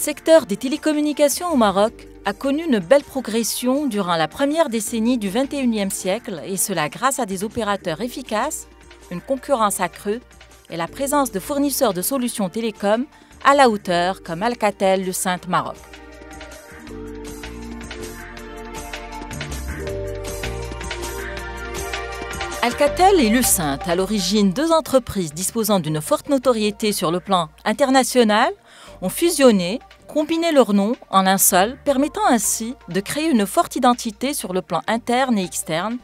secteur des télécommunications au Maroc a connu une belle progression durant la première décennie du XXIe siècle, et cela grâce à des opérateurs efficaces, une concurrence accrue et la présence de fournisseurs de solutions télécom à la hauteur comme Alcatel Lucent Maroc. Alcatel et Lucent, à l'origine deux entreprises disposant d'une forte notoriété sur le plan international, ont fusionné, combiné leurs noms en un seul, permettant ainsi de créer une forte identité sur le plan interne et externe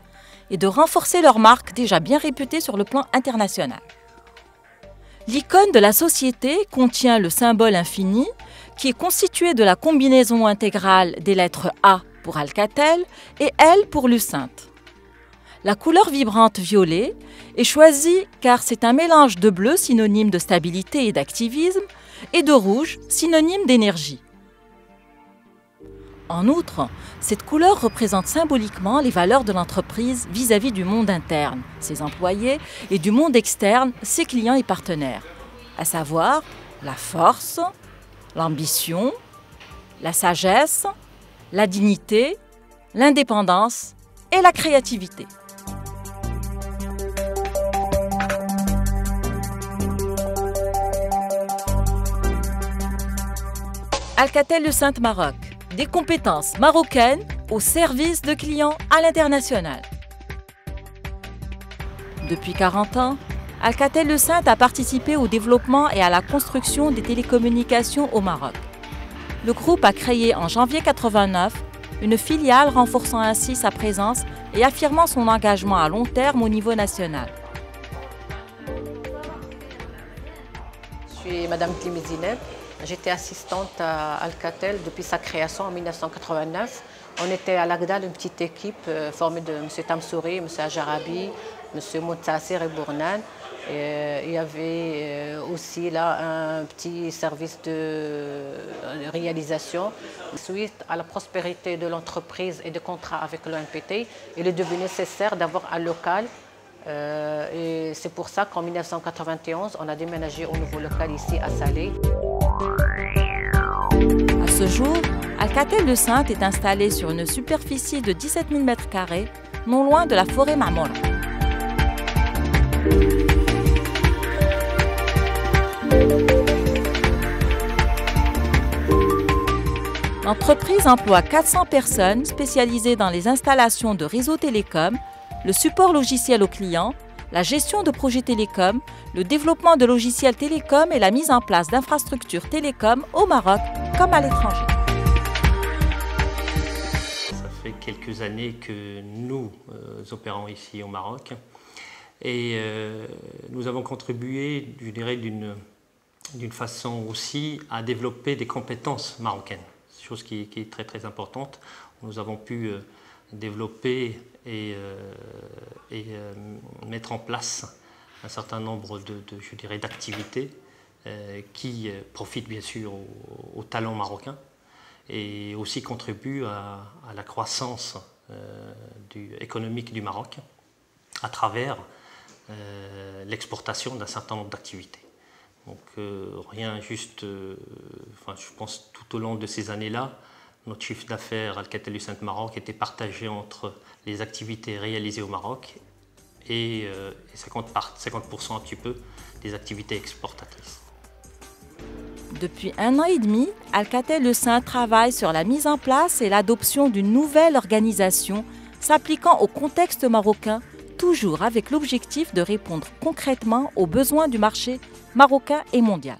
et de renforcer leur marque déjà bien réputée sur le plan international. L'icône de la société contient le symbole infini qui est constitué de la combinaison intégrale des lettres A pour Alcatel et L pour Lucent. La couleur vibrante violet est choisie car c'est un mélange de bleu synonyme de stabilité et d'activisme et de rouge synonyme d'énergie. En outre, cette couleur représente symboliquement les valeurs de l'entreprise vis-à-vis du monde interne, ses employés, et du monde externe, ses clients et partenaires, à savoir la force, l'ambition, la sagesse, la dignité, l'indépendance et la créativité. Alcatel Lucent Maroc, des compétences marocaines au service de clients à l'international. Depuis 40 ans, Alcatel Lucent a participé au développement et à la construction des télécommunications au Maroc. Le groupe a créé en janvier 1989 une filiale renforçant ainsi sa présence et affirmant son engagement à long terme au niveau national. Je suis Madame Klimizineb. J'étais assistante à Alcatel depuis sa création en 1989. On était à l'Agdal une petite équipe formée de M. Tamsouri, M. Ajarabi, M. Moutassir et Bournan. Il y avait aussi là un petit service de réalisation. Suite à la prospérité de l'entreprise et des contrats avec l'ONPT, il est devenu nécessaire d'avoir un local. Et c'est pour ça qu'en 1991, on a déménagé au nouveau local ici à Salé. À ce jour, Alcatel Lucent est installé sur une superficie de 17 000 m², non loin de la forêt Mamola. L'entreprise emploie 400 personnes spécialisées dans les installations de réseaux télécoms, le support logiciel aux clients, la gestion de projets télécoms, le développement de logiciels télécoms et la mise en place d'infrastructures télécoms au Maroc comme à l'étranger. Ça fait quelques années que nous opérons ici au Maroc et nous avons contribué, je dirais, d'une façon aussi à développer des compétences marocaines, chose qui est très très importante. Nous avons pu développer et mettre en place un certain nombre je dirais, d'activités qui profitent bien sûr aux talents marocains et aussi contribuent à la croissance économique du Maroc à travers l'exportation d'un certain nombre d'activités. Donc rien juste, je pense tout au long de ces années-là, notre chiffre d'affaires Alcatel Lucent Maroc était partagé entre les activités réalisées au Maroc et 50% un petit peu des activités exportatrices. Depuis 1 an et demi, Alcatel Lucent travaille sur la mise en place et l'adoption d'une nouvelle organisation s'appliquant au contexte marocain, toujours avec l'objectif de répondre concrètement aux besoins du marché marocain et mondial.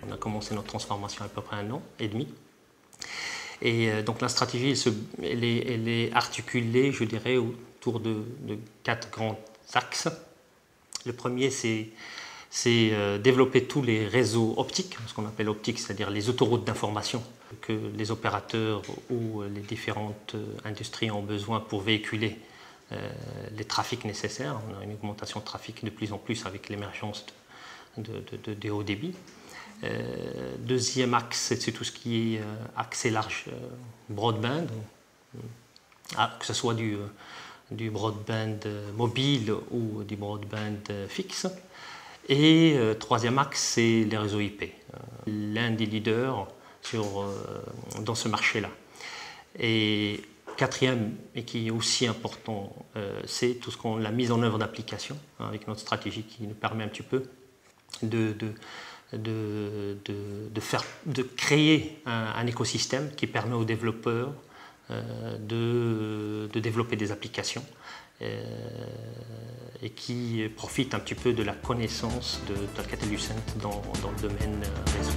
On a commencé notre transformation à peu près 1 an et demi. Et donc la stratégie, elle est articulée, je dirais, autour de 4 grands axes. Le premier, c'est développer tous les réseaux optiques, ce qu'on appelle optiques, c'est-à-dire les autoroutes d'information que les opérateurs ou les différentes industries ont besoin pour véhiculer les trafics nécessaires. On a une augmentation de trafic de plus en plus avec l'émergence de haut débit. Deuxième axe, c'est tout ce qui est accès large broadband, que ce soit du broadband mobile ou du broadband fixe. Et troisième axe, c'est les réseaux IP. L'un des leaders dans ce marché-là. Et quatrième, et qui est aussi important, c'est tout la mise en œuvre d'applications, hein, avec notre stratégie qui nous permet un petit peu de créer un écosystème qui permet aux développeurs de développer des applications et qui profite un petit peu de la connaissance d'Alcatel-Lucent dans le domaine réseau.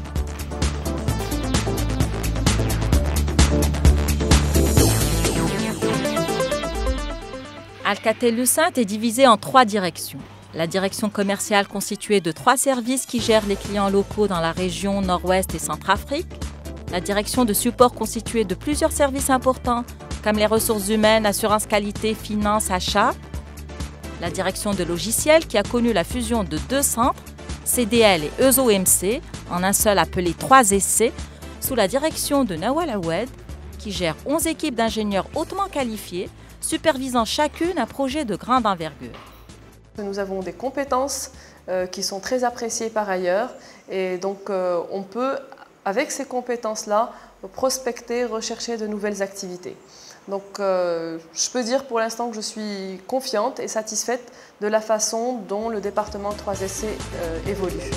Alcatel-Lucent est divisé en 3 directions. La direction commerciale constituée de 3 services qui gèrent les clients locaux dans la région Nord-Ouest et Centrafrique. La direction de support constituée de plusieurs services importants comme les ressources humaines, assurance qualité, finance, achat. La direction de logiciels qui a connu la fusion de 2 centres, CDL et ESOMC, en un seul appelé 3EC, sous la direction de Nawal Awed, qui gère 11 équipes d'ingénieurs hautement qualifiés, supervisant chacune un projet de grande envergure. Nous avons des compétences qui sont très appréciées par ailleurs et donc on peut, avec ces compétences-là, prospecter, rechercher de nouvelles activités. Donc je peux dire pour l'instant que je suis confiante et satisfaite de la façon dont le département 3EC évolue.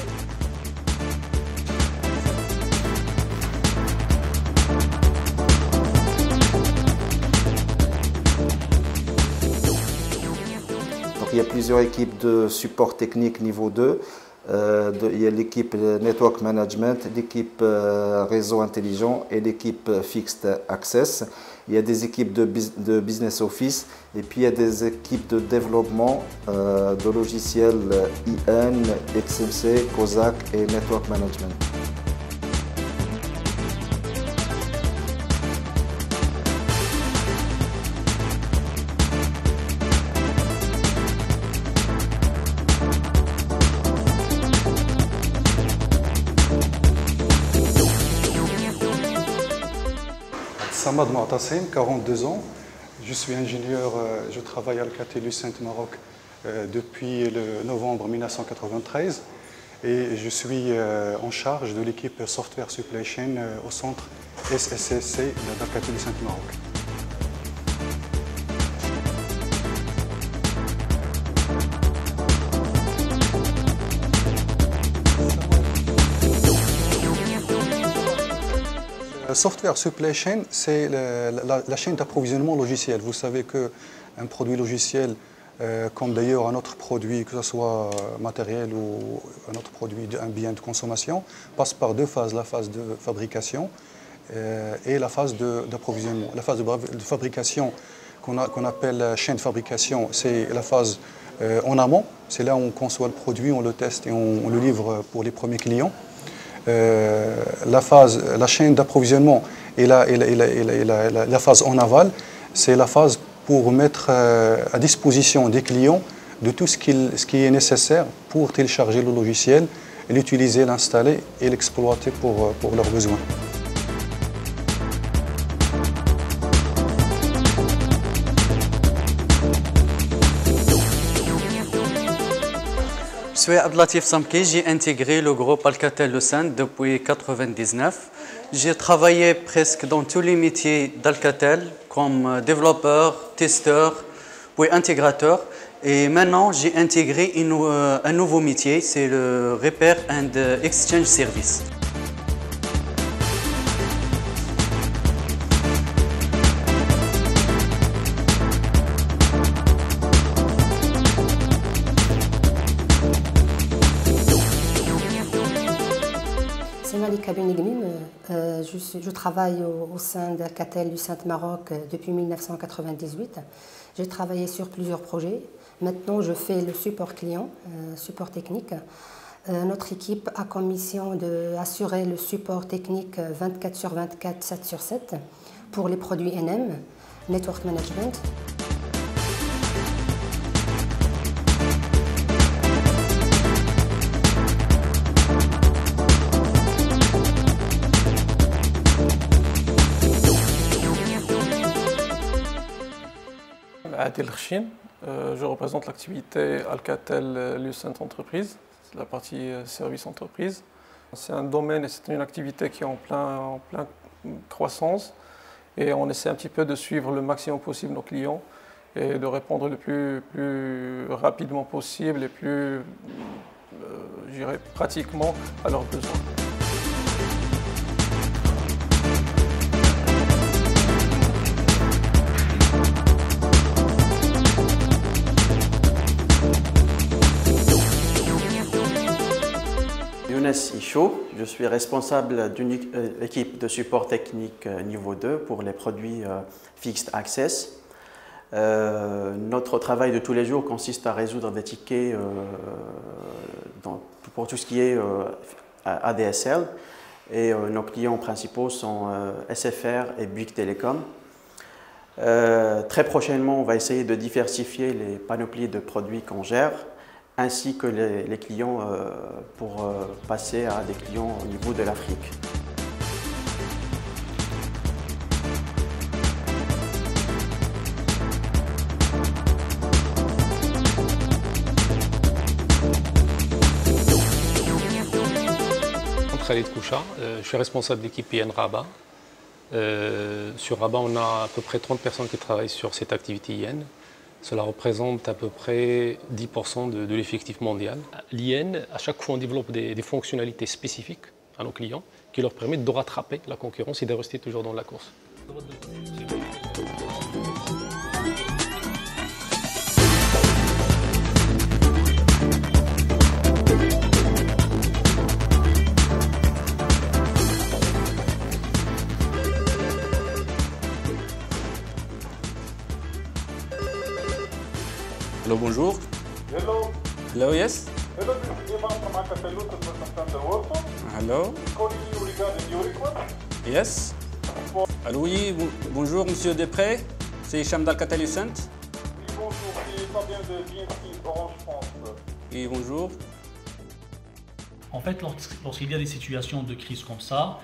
Il y a plusieurs équipes de support technique niveau 2. Il y a l'équipe Network Management, l'équipe Réseau Intelligent et l'équipe Fixed Access. Il y a des équipes de Business Office et puis il y a des équipes de développement de logiciels IN, XMC, COSAC et Network Management. Samad Mu'tasim, 42 ans. Je suis ingénieur, je travaille à Alcatel-Lucent Maroc depuis le novembre 1993 et je suis en charge de l'équipe Software Supply Chain au centre SSC d'Alcatel-Lucent Maroc. Software Supply Chain, c'est la chaîne d'approvisionnement logiciel. Vous savez qu'un produit logiciel, comme d'ailleurs un autre produit, que ce soit matériel ou un autre produit, un bien de consommation, passe par 2 phases, la phase de fabrication et la phase d'approvisionnement. La phase de fabrication qu'on appelle chaîne de fabrication, c'est la phase en amont. C'est là où on conçoit le produit, on le teste et on le livre pour les premiers clients. La chaîne d'approvisionnement et la phase en aval, c'est la phase pour mettre à disposition des clients de tout ce qui est nécessaire pour télécharger le logiciel, l'utiliser, l'installer et l'exploiter pour leurs besoins. Je suis Abdelatif Samki, j'ai intégré le groupe Alcatel-Lucent depuis 1999. J'ai travaillé presque dans tous les métiers d'Alcatel, comme développeur, testeur, puis intégrateur. Et maintenant, j'ai intégré un nouveau métier, c'est le Repair and Exchange Service. Je travaille au sein d'Alcatel-Lucent Maroc depuis 1998. J'ai travaillé sur plusieurs projets. Maintenant, je fais le support client, support technique. Notre équipe a comme mission d'assurer le support technique 24/24, 7/7 pour les produits NM, Network Management. Adil Khchin, je représente l'activité Alcatel-Lucent Entreprise, la partie service entreprise. C'est un domaine et c'est une activité qui est en plein croissance et on essaie un petit peu de suivre le maximum possible nos clients et de répondre le plus rapidement possible et plus, je dirais, pratiquement à leurs besoins. Younes Ichou, je suis responsable d'une équipe de support technique niveau 2 pour les produits Fixed Access. Notre travail de tous les jours consiste à résoudre des tickets pour tout ce qui est ADSL et nos clients principaux sont SFR et Bouygues Telecom. Très prochainement, on va essayer de diversifier les panoplies de produits qu'on gère ainsi que les clients pour passer à des clients au niveau de l'Afrique. Khalid Koucha, je suis responsable d'équipe IN Rabat. Sur Rabat, on a à peu près 30 personnes qui travaillent sur cette activité IN. Cela représente à peu près 10% de l'effectif mondial. L'IN, à chaque fois, on développe des fonctionnalités spécifiques à nos clients qui leur permettent de rattraper la concurrence et de rester toujours dans la course. Hello, bonjour. Hello. Hello, yes. Hello, this is Ivan from Alcatel Lucent de Warsaw. Hello. Calling you regarding your request. Yes. Allô, oui, bonjour, monsieur Després. C'est Hicham d'Alcatel Lucent. Oui, bonjour, c'est Fabien de BNP Orange France. Oui, bonjour. En fait, lorsqu'il y a des situations de crise comme ça,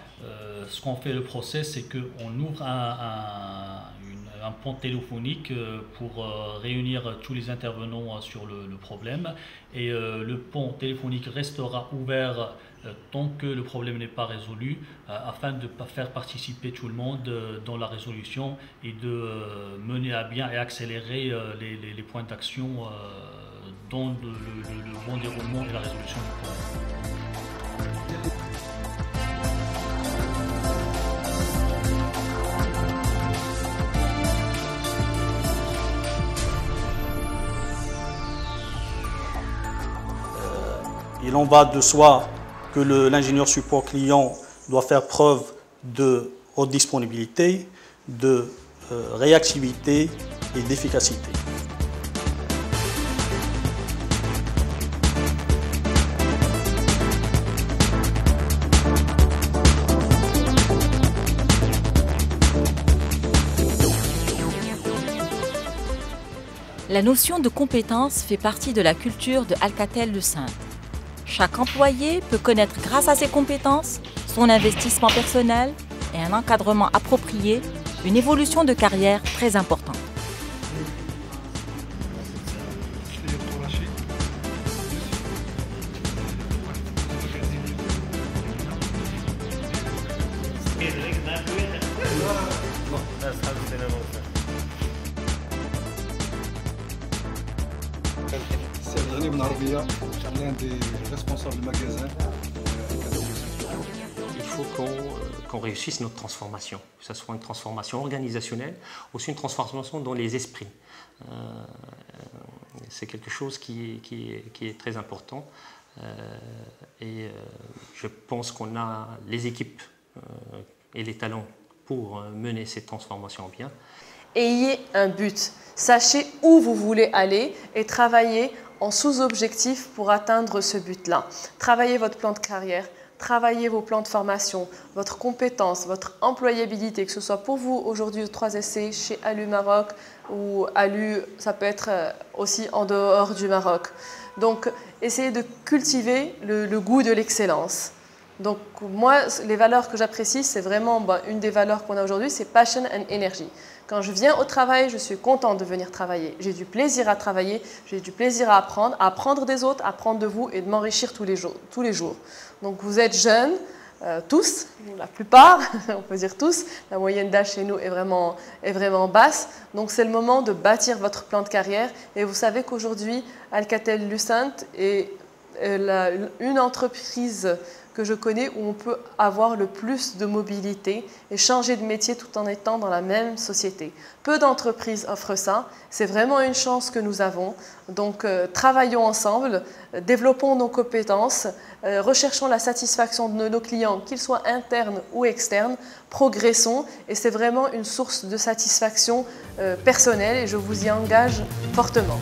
ce qu'on fait le process, c'est qu'on ouvre un pont téléphonique pour réunir tous les intervenants sur le problème et le pont téléphonique restera ouvert tant que le problème n'est pas résolu afin de faire participer tout le monde dans la résolution et de mener à bien et accélérer les points d'action dans le bon déroulement et la résolution du problème. Il en va de soi que l'ingénieur support client doit faire preuve de haute disponibilité, de réactivité et d'efficacité. La notion de compétence fait partie de la culture de Alcatel Lucent. Chaque employé peut connaître grâce à ses compétences, son investissement personnel et un encadrement approprié, une évolution de carrière très importante. Il faut qu'on réussisse notre transformation, que ce soit une transformation organisationnelle, aussi une transformation dans les esprits. C'est quelque chose qui est très important et je pense qu'on a les équipes et les talents pour mener cette transformation bien. Ayez un but, sachez où vous voulez aller et travaillez en sous-objectif pour atteindre ce but-là. Travaillez votre plan de carrière, travaillez vos plans de formation, votre compétence, votre employabilité, que ce soit pour vous aujourd'hui au 3SC, chez Alu Maroc ou Alu, ça peut être aussi en dehors du Maroc. Donc, essayez de cultiver le goût de l'excellence. Donc moi, les valeurs que j'apprécie, c'est vraiment une des valeurs qu'on a aujourd'hui, c'est passion and energy. Quand je viens au travail, je suis contente de venir travailler. J'ai du plaisir à travailler, j'ai du plaisir à apprendre des autres, à apprendre de vous et de m'enrichir tous les jours. Donc vous êtes jeunes, tous, la plupart, on peut dire tous, la moyenne d'âge chez nous est vraiment basse. Donc c'est le moment de bâtir votre plan de carrière. Et vous savez qu'aujourd'hui, Alcatel-Lucent est une entreprise que je connais où on peut avoir le plus de mobilité et changer de métier tout en étant dans la même société. Peu d'entreprises offrent ça, c'est vraiment une chance que nous avons. Donc travaillons ensemble, développons nos compétences, recherchons la satisfaction de nos clients, qu'ils soient internes ou externes, progressons et c'est vraiment une source de satisfaction personnelle et je vous y engage fortement.